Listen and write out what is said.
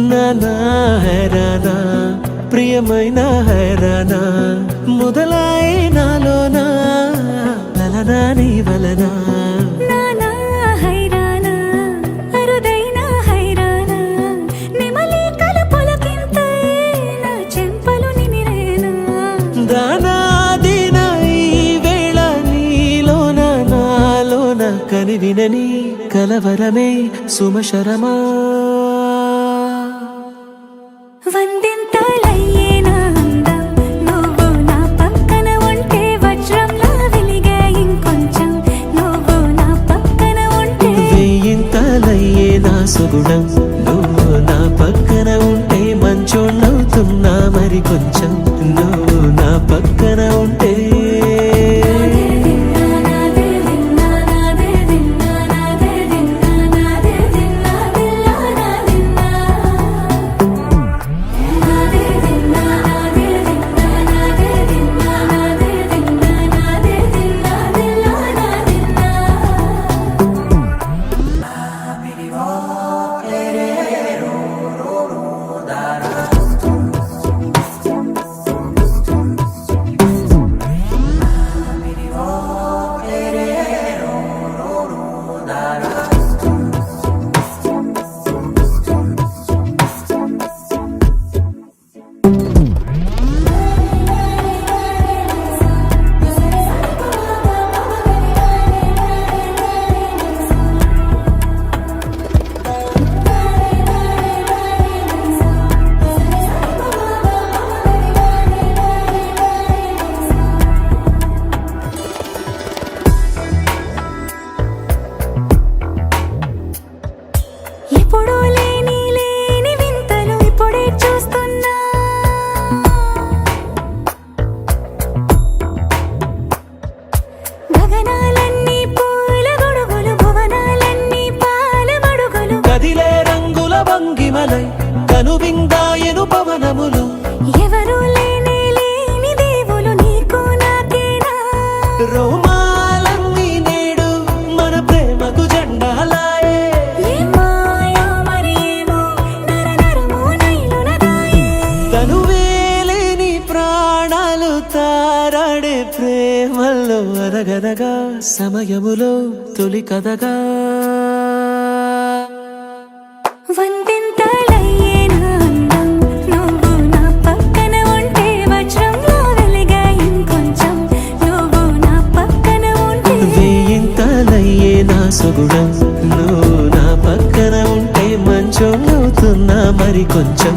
నానా హైరానా ప్రియమైన హైరానా మొదలై నాలోనా లలనా నీ వలనా నానా హైరానా అరుదైన హైరానా నిమలి కలపులకింతై నా చెంపలు నిమిరేనా దానాదిన ఈ వేళ నీలోన నాలోన కనివినని కలవరమే సుమశరమా వందింతలయ్యేనా అందం నువ్వు నా పక్కన ఉంటే వజ్రంలా వెలిగే ఇంకొంచెం నువ్వు నా పక్కన ఉంటే వెయ్యింతలయ్యే నా సుగుణం నువ్వు నా పక్కన ఉంటే మంచోళ్ళవుతున్నా మరి కొంచెం నువ్వు నా పక్కన ఉంటే ఎప్పుడూ లేని వింతలు ఇప్పుడే చూస్తున్నా గగనాలన్నీ పూల గొడుగులు భువనాలన్నీ పాల మడుగులు కదిలే రంగుల భంగిమలై కనువిందాయను పవనములు ఎవరూ లేని దేవులు నీకు నాకేనా రోమాలన్నీ నేడు మన ప్రేమకు జెండాలాయే మాయో మరేమో నరనరమో నైలునదాయే తనువేలేని ప్రాణాలు తారాడే ప్రేమల్లో అనగనగా సమయములో తొలి కథగా వందింతలయ్యేనా అందం నువ్వు నా పక్కన ఉంటే వజ్రంలా వెలిగే ఇంకొంచెం నువ్వు నా పక్కన ఉంటే వెయ్యింతలయ్యే నా సుగుణం నువ్వు నా పక్కన ఉంటే మంచోళ్ళవుతున్నా మరి కొంచెం